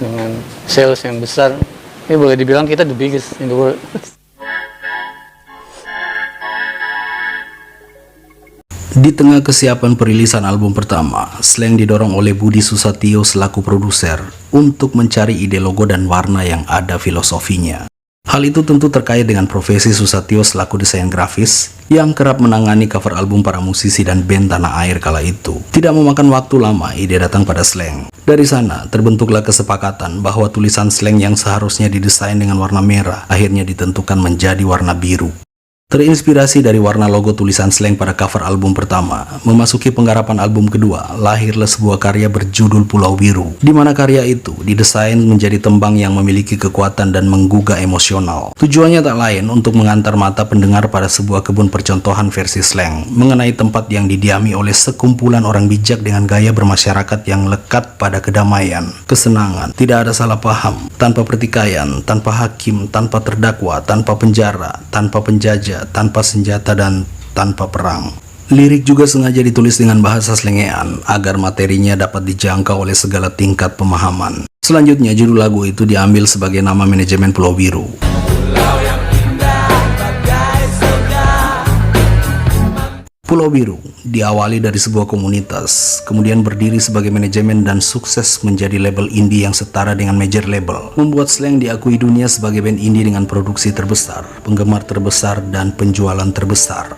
dengan sales yang besar. Ini boleh dibilang kita the biggest in the world. Di tengah kesiapan perilisan album pertama, Slank didorong oleh Budi Susatyo selaku produser untuk mencari ide logo dan warna yang ada filosofinya. Hal itu tentu terkait dengan profesi Susatyo selaku desain grafis yang kerap menangani cover album para musisi dan band tanah air kala itu. Tidak memakan waktu lama, ide datang pada Slank. Dari sana, terbentuklah kesepakatan bahwa tulisan Slank yang seharusnya didesain dengan warna merah akhirnya ditentukan menjadi warna biru. Terinspirasi dari warna logo tulisan Slank pada cover album pertama, memasuki penggarapan album kedua, lahirlah sebuah karya berjudul Pulau Biru, di mana karya itu didesain menjadi tembang yang memiliki kekuatan dan menggugah emosional. Tujuannya tak lain untuk mengantar mata pendengar pada sebuah kebun percontohan versi Slank, mengenai tempat yang didiami oleh sekumpulan orang bijak dengan gaya bermasyarakat yang lekat pada kedamaian, kesenangan, tidak ada salah paham, tanpa pertikaian, tanpa hakim, tanpa terdakwa, tanpa penjara, tanpa penjajah, tanpa senjata dan tanpa perang. Lirik juga sengaja ditulis dengan bahasa slengean agar materinya dapat dijangkau oleh segala tingkat pemahaman. Selanjutnya judul lagu itu diambil sebagai nama manajemen Pulau Biru. Pulau Biru diawali dari sebuah komunitas, kemudian berdiri sebagai manajemen dan sukses menjadi label indie yang setara dengan major label, membuat Slank diakui dunia sebagai band indie dengan produksi terbesar, penggemar terbesar, dan penjualan terbesar.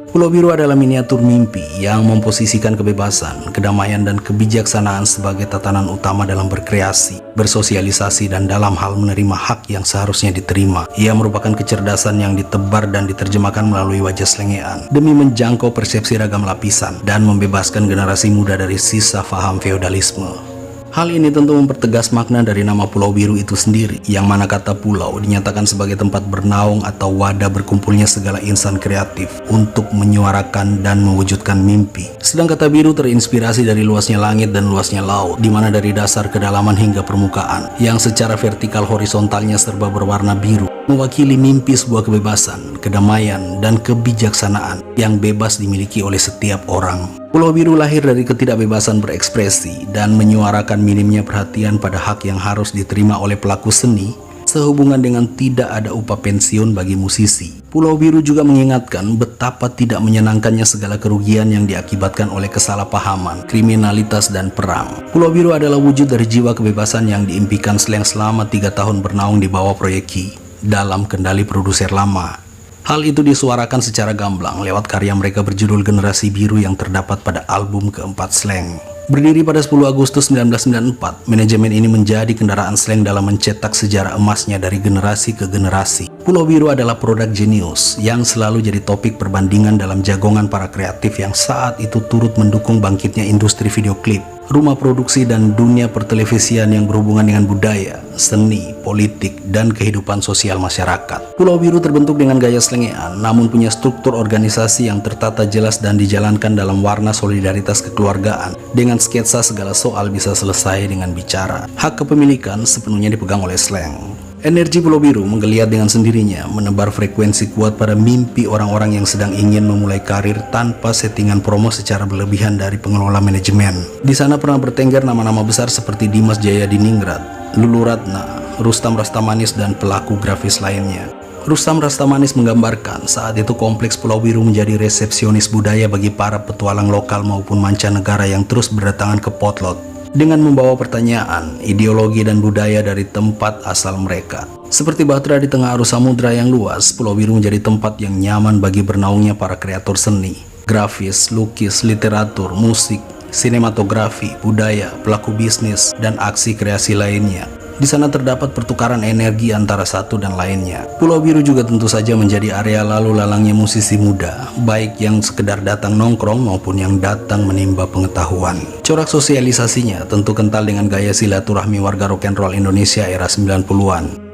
Pulau Biru adalah miniatur mimpi yang memposisikan kebebasan, kedamaian, dan kebijaksanaan sebagai tatanan utama dalam berkreasi, bersosialisasi, dan dalam hal menerima hak yang seharusnya diterima. Ia merupakan kecerdasan yang ditebar dan diterjemahkan melalui wajah slengean demi menjangkau persepsi ragam lapisan dan membebaskan generasi muda dari sisa faham feodalisme. Hal ini tentu mempertegas makna dari nama Pulau Biru itu sendiri, yang mana kata pulau dinyatakan sebagai tempat bernaung atau wadah berkumpulnya segala insan kreatif untuk menyuarakan dan mewujudkan mimpi. Sedang kata biru terinspirasi dari luasnya langit dan luasnya laut, di mana dari dasar kedalaman hingga permukaan, yang secara vertikal horizontalnya serba berwarna biru, mewakili mimpi sebuah kebebasan, kedamaian, dan kebijaksanaan yang bebas dimiliki oleh setiap orang. Pulau Biru lahir dari ketidakbebasan berekspresi dan menyuarakan minimnya perhatian pada hak yang harus diterima oleh pelaku seni, sehubungan dengan tidak ada upah pensiun bagi musisi. Pulau Biru juga mengingatkan betapa tidak menyenangkannya segala kerugian yang diakibatkan oleh kesalahpahaman, kriminalitas, dan perang. Pulau Biru adalah wujud dari jiwa kebebasan yang diimpikan Slank selama 3 tahun bernaung di bawah Proyeki dalam kendali produser lama. Hal itu disuarakan secara gamblang lewat karya mereka berjudul Generasi Biru yang terdapat pada album keempat Slank. Berdiri pada 10 Agustus 1994, manajemen ini menjadi kendaraan Slank dalam mencetak sejarah emasnya dari generasi ke generasi. Pulau Biru adalah produk jenius yang selalu jadi topik perbandingan dalam jagongan para kreatif yang saat itu turut mendukung bangkitnya industri video klip, rumah produksi, dan dunia pertelevisian yang berhubungan dengan budaya, seni, politik, dan kehidupan sosial masyarakat. Pulau Biru terbentuk dengan gaya slengean, namun punya struktur organisasi yang tertata jelas dan dijalankan dalam warna solidaritas kekeluargaan, dengan sketsa segala soal bisa selesai dengan bicara. Hak kepemilikan sepenuhnya dipegang oleh Slank. Energi Pulau Biru menggeliat dengan sendirinya, menebar frekuensi kuat pada mimpi orang-orang yang sedang ingin memulai karir tanpa settingan promo secara berlebihan dari pengelola manajemen. Di sana pernah bertengger nama-nama besar seperti Dimas Jayadiningrat, Lulu Ratna, Rustam Rastamanis, dan pelaku grafis lainnya. Rustam Rastamanis menggambarkan saat itu kompleks Pulau Biru menjadi resepsionis budaya bagi para petualang lokal maupun mancanegara yang terus berdatangan ke Potlot dengan membawa pertanyaan, ideologi, dan budaya dari tempat asal mereka. Seperti bahtera di tengah arus samudra yang luas, Pulau Biru menjadi tempat yang nyaman bagi bernaungnya para kreator seni, grafis, lukis, literatur, musik, sinematografi, budaya, pelaku bisnis, dan aksi kreasi lainnya. Di sana terdapat pertukaran energi antara satu dan lainnya. Pulau Biru juga tentu saja menjadi area lalu lalangnya musisi muda, baik yang sekedar datang nongkrong maupun yang datang menimba pengetahuan. Corak sosialisasinya tentu kental dengan gaya silaturahmi warga rock and roll Indonesia era 90-an.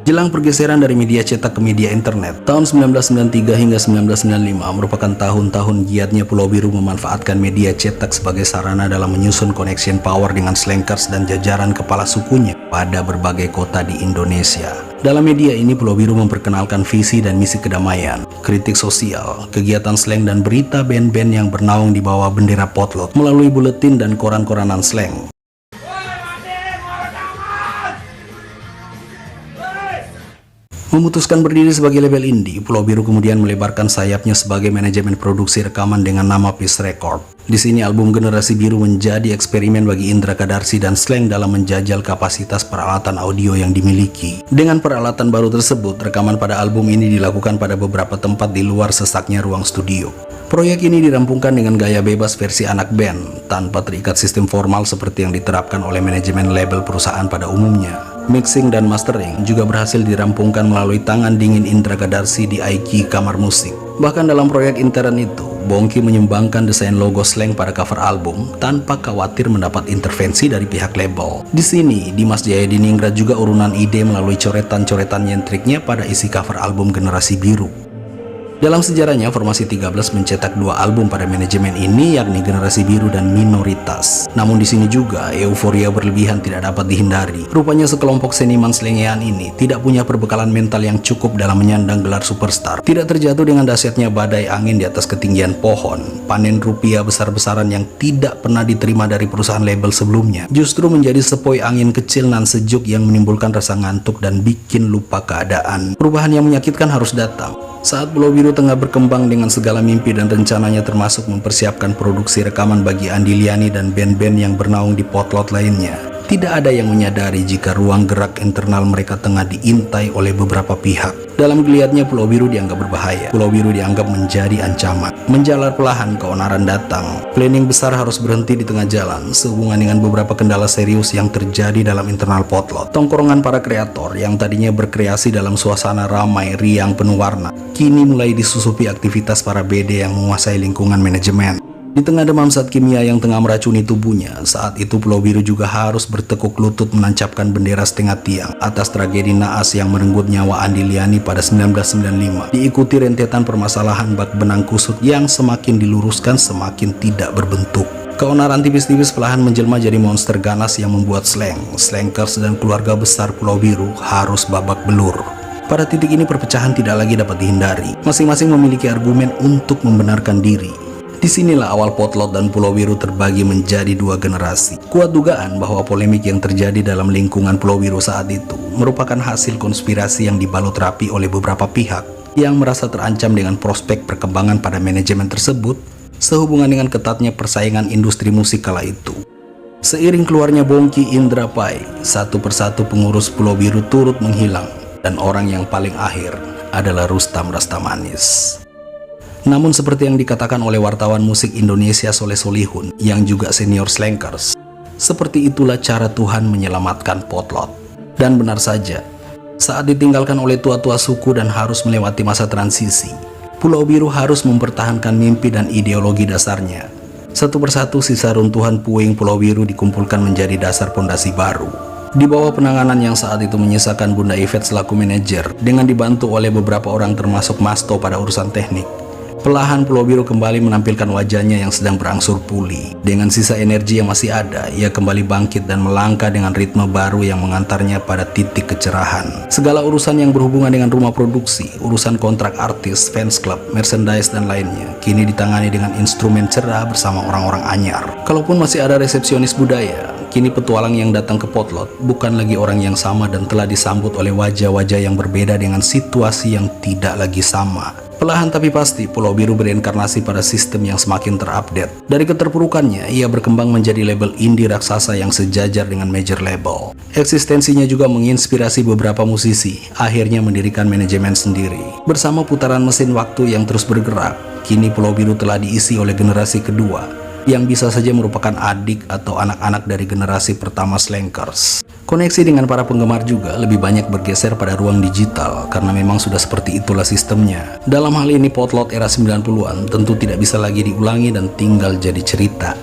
Jelang pergeseran dari media cetak ke media internet, tahun 1993 hingga 1995 merupakan tahun-tahun giatnya Pulau Biru memanfaatkan media cetak sebagai sarana dalam menyusun connection power dengan slankers dan jajaran kepala sukunya pada berbagai kota di Indonesia. Dalam media ini, Pulau Biru memperkenalkan visi dan misi kedamaian, kritik sosial, kegiatan Slank, dan berita band-band yang bernaung di bawah bendera Potlot melalui buletin dan koran-koranan Slank. Memutuskan berdiri sebagai label indie, Pulau Biru kemudian melebarkan sayapnya sebagai manajemen produksi rekaman dengan nama Peace Record. Di sini album Generasi Biru menjadi eksperimen bagi Indra Kadarsi dan Slank dalam menjajal kapasitas peralatan audio yang dimiliki. Dengan peralatan baru tersebut, rekaman pada album ini dilakukan pada beberapa tempat di luar sesaknya ruang studio. Proyek ini dirampungkan dengan gaya bebas versi anak band, tanpa terikat sistem formal seperti yang diterapkan oleh manajemen label perusahaan pada umumnya. Mixing dan mastering juga berhasil dirampungkan melalui tangan dingin Indra Kadarsi di IK Kamar Musik. Bahkan dalam proyek intern itu, Bongki menyumbangkan desain logo Slank pada cover album tanpa khawatir mendapat intervensi dari pihak label. Di sini, Dimas Jayadiningrat juga urunan ide melalui coretan-coretan nyentriknya pada isi cover album Generasi Biru. Dalam sejarahnya, Formasi 13 mencetak 2 album pada manajemen ini, yakni Generasi Biru dan Minoritas. Namun di sini juga, euforia berlebihan tidak dapat dihindari. Rupanya sekelompok seniman selengean ini tidak punya perbekalan mental yang cukup dalam menyandang gelar superstar. Tidak terjatuh dengan dahsyatnya badai angin di atas ketinggian pohon, panen rupiah besar-besaran yang tidak pernah diterima dari perusahaan label sebelumnya. Justru menjadi sepoi angin kecil nan sejuk yang menimbulkan rasa ngantuk dan bikin lupa keadaan. Perubahan yang menyakitkan harus datang saat Pulau Biru tengah berkembang dengan segala mimpi dan rencananya, termasuk mempersiapkan produksi rekaman bagi Andi Liani dan band-band yang bernaung di potlot lainnya. Tidak ada yang menyadari jika ruang gerak internal mereka tengah diintai oleh beberapa pihak. Dalam geliatnya, Pulau Biru dianggap berbahaya. Pulau Biru dianggap menjadi ancaman. Menjalar perlahan, keonaran datang. Planning besar harus berhenti di tengah jalan, sehubungan dengan beberapa kendala serius yang terjadi dalam internal potlot. Tongkrongan para kreator yang tadinya berkreasi dalam suasana ramai, riang, penuh warna, kini mulai disusupi aktivitas para BD yang menguasai lingkungan manajemen. Di tengah demam zat kimia yang tengah meracuni tubuhnya, saat itu Pulau Biru juga harus bertekuk lutut menancapkan bendera setengah tiang atas tragedi naas yang merenggut nyawa Andi Liani pada 1995. Diikuti rentetan permasalahan bak benang kusut yang semakin diluruskan semakin tidak berbentuk. Keonaran tipis-tipis perlahan menjelma jadi monster ganas yang membuat Slank, Slankers dan keluarga besar Pulau Biru harus babak belur. Pada titik ini perpecahan tidak lagi dapat dihindari. Masing-masing memiliki argumen untuk membenarkan diri. Disinilah awal potlot dan Pulau Biru terbagi menjadi 2 generasi. Kuat dugaan bahwa polemik yang terjadi dalam lingkungan Pulau Biru saat itu merupakan hasil konspirasi yang dibalut rapi oleh beberapa pihak yang merasa terancam dengan prospek perkembangan pada manajemen tersebut sehubungan dengan ketatnya persaingan industri musik kala itu. Seiring keluarnya Bongki Indra Pai, satu persatu pengurus Pulau Biru turut menghilang dan orang yang paling akhir adalah Rustam Rastamanis. Namun seperti yang dikatakan oleh wartawan musik Indonesia Soleh Solihun yang juga senior Slankers, seperti itulah cara Tuhan menyelamatkan potlot. Dan benar saja, saat ditinggalkan oleh tua-tua suku dan harus melewati masa transisi, Pulau Biru harus mempertahankan mimpi dan ideologi dasarnya. Satu persatu sisa runtuhan puing Pulau Biru dikumpulkan menjadi dasar pondasi baru. Di bawah penanganan yang saat itu menyisakan Bunda Yvette selaku manajer dengan dibantu oleh beberapa orang termasuk Masto pada urusan teknik, perlahan Pulau Biru kembali menampilkan wajahnya yang sedang berangsur pulih. Dengan sisa energi yang masih ada, ia kembali bangkit dan melangkah dengan ritme baru yang mengantarnya pada titik kecerahan. Segala urusan yang berhubungan dengan rumah produksi, urusan kontrak artis, fans club, merchandise dan lainnya, kini ditangani dengan instrumen cerah bersama orang-orang anyar. Kalaupun masih ada resepsionis budaya, kini petualang yang datang ke potlot bukan lagi orang yang sama dan telah disambut oleh wajah-wajah yang berbeda dengan situasi yang tidak lagi sama. Perlahan tapi pasti, Pulau Biru bereinkarnasi pada sistem yang semakin terupdate. Dari keterpurukannya, ia berkembang menjadi label indie raksasa yang sejajar dengan major label. Eksistensinya juga menginspirasi beberapa musisi, akhirnya mendirikan manajemen sendiri. Bersama putaran mesin waktu yang terus bergerak, kini Pulau Biru telah diisi oleh generasi kedua, yang bisa saja merupakan adik atau anak-anak dari generasi pertama Slankers. Koneksi dengan para penggemar juga lebih banyak bergeser pada ruang digital karena memang sudah seperti itulah sistemnya. Dalam hal ini potlot era 90-an tentu tidak bisa lagi diulangi dan tinggal jadi cerita.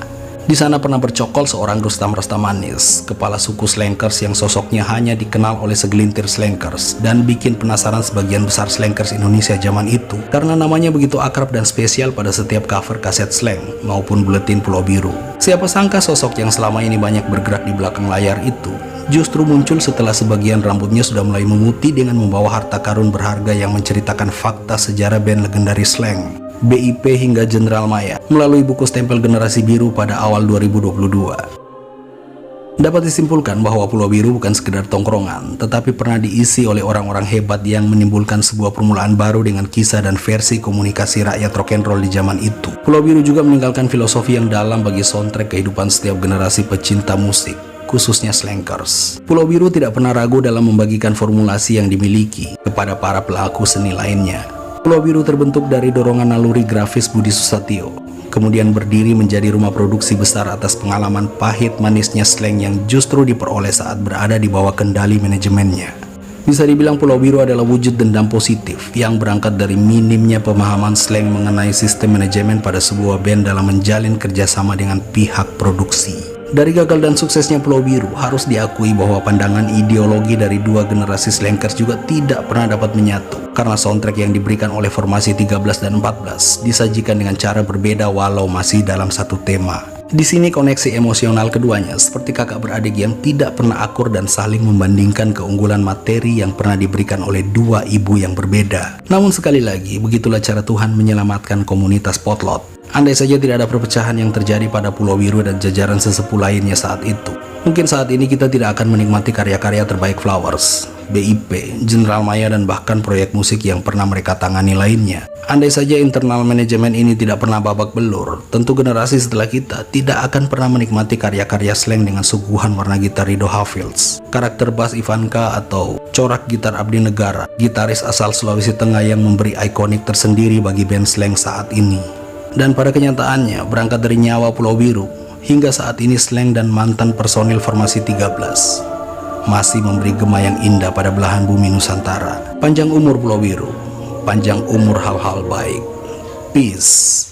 Di sana pernah bercokol seorang Rustam Rastamanis, kepala suku Slankers yang sosoknya hanya dikenal oleh segelintir Slankers dan bikin penasaran sebagian besar Slankers Indonesia zaman itu karena namanya begitu akrab dan spesial pada setiap cover kaset slang maupun buletin Pulau Biru. Siapa sangka sosok yang selama ini banyak bergerak di belakang layar itu justru muncul setelah sebagian rambutnya sudah mulai memutih dengan membawa harta karun berharga yang menceritakan fakta sejarah band legendaris slang, BIP hingga Jenderal Maya melalui buku stempel Generasi Biru pada awal 2022. Dapat disimpulkan bahwa Pulau Biru bukan sekedar tongkrongan, tetapi pernah diisi oleh orang-orang hebat yang menimbulkan sebuah permulaan baru dengan kisah dan versi komunikasi rakyat rock and roll di zaman itu. Pulau Biru juga meninggalkan filosofi yang dalam bagi soundtrack kehidupan setiap generasi pecinta musik, khususnya slankers. Pulau Biru tidak pernah ragu dalam membagikan formulasi yang dimiliki kepada para pelaku seni lainnya. Pulau Biru terbentuk dari dorongan naluri grafis Budi Susatyo, kemudian berdiri menjadi rumah produksi besar atas pengalaman pahit manisnya slang yang justru diperoleh saat berada di bawah kendali manajemennya. Bisa dibilang Pulau Biru adalah wujud dendam positif yang berangkat dari minimnya pemahaman slang mengenai sistem manajemen pada sebuah band dalam menjalin kerjasama dengan pihak produksi. Dari gagal dan suksesnya Pulau Biru, harus diakui bahwa pandangan ideologi dari dua generasi slankers juga tidak pernah dapat menyatu, karena soundtrack yang diberikan oleh formasi 13 dan 14 disajikan dengan cara berbeda walau masih dalam satu tema. Di sini koneksi emosional keduanya seperti kakak beradik yang tidak pernah akur dan saling membandingkan keunggulan materi yang pernah diberikan oleh dua ibu yang berbeda. Namun sekali lagi, begitulah cara Tuhan menyelamatkan komunitas Potlot. Andai saja tidak ada perpecahan yang terjadi pada Pulau Biru dan jajaran sesepuh lainnya saat itu, mungkin saat ini kita tidak akan menikmati karya-karya terbaik Flowers, BIP, General Maya, dan bahkan proyek musik yang pernah mereka tangani lainnya. Andai saja internal manajemen ini tidak pernah babak belur, tentu generasi setelah kita tidak akan pernah menikmati karya-karya slang dengan suguhan warna gitar Rido Hafils, karakter bass Ivanka, atau corak gitar Abdi Negara, gitaris asal Sulawesi Tengah yang memberi ikonik tersendiri bagi band slang saat ini. Dan pada kenyataannya, berangkat dari nyawa Pulau Biru, hingga saat ini slang dan mantan personil formasi 13 masih memberi gema yang indah pada belahan bumi Nusantara. Panjang umur Pulau Biru, panjang umur hal-hal baik. Peace.